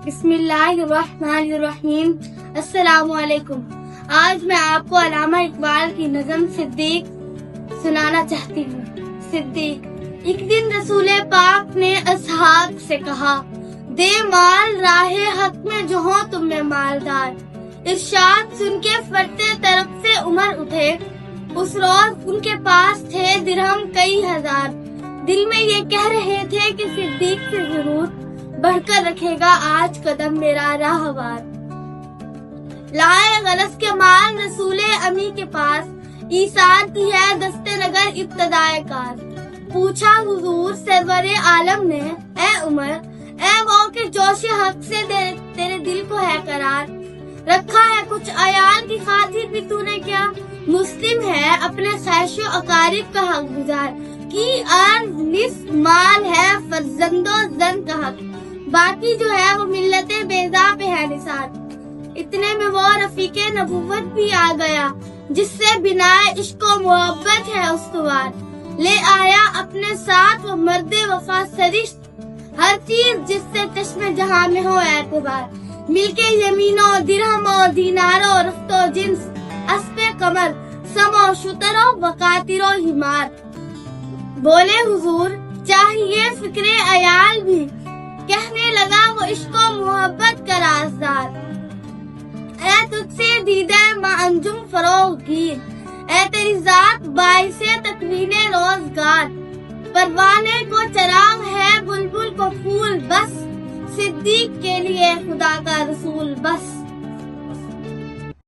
بسم اللہ الرحمن الرحیم۔ السلام علیکم۔ آج میں آپ کو علامہ اقبال کی نظم صدیق سنانا چاہتی ہوں۔ صدیق: ایک دن رسول پاک نے اصحاب سے کہا، دے مال راہ حق میں جو ہوں تم میں مالدار۔ ارشاد سن کے فرتے طرف سے عمر اٹھے، اس روز ان کے پاس تھے درہم کئی ہزار۔ دل میں یہ کہہ رہے تھے کہ صدیق سے ضرور بڑھ کر رکھے گا آج قدم میرا راہوار۔ لائے غرض کے مال رسول امی کے پاس، ایثار کی ہے دستے نگر ابتدائے کار۔ پوچھا حضور سرور عالم نے، اے عمر، اے وہ کہ جوش حق سے تیرے دل کو ہے قرار۔ رکھا ہے کچھ عیال کی خاطر بھی تو نے کیا؟ مسلم ہے اپنے خیش و اقارب کا حق گزار، کی عرض نصف مال ہے فرزند و زن کا حق، باقی جو ہے وہ ملت بیضا پہ ہے نثار۔ اتنے میں وہ رفیق نبوت بھی آ گیا، جس سے بنائے عشق و محبت ہے استوار۔ لے آیا اپنے ساتھ وہ مرد وفا سرشت، ہر چیز جس سے چشم جہاں میں ہو اعتبار۔ مل کے یمین و درہم و دینار و رفت و جنس، اسب قمر سم و شتر و وقاتر و حمار۔ بولے حضور چاہیے فکر عیال بھی، کہنے لگا وہ عشق و محبت کا رازدار۔ اے تجھ سے دیدہ ماں انجم فروغ گیر، اے تیری ذات باعث تکوین روزگار۔ پروانے کو چراغ ہے بلبل کو پھول، بس صدیق کے لیے خدا کا رسول بس۔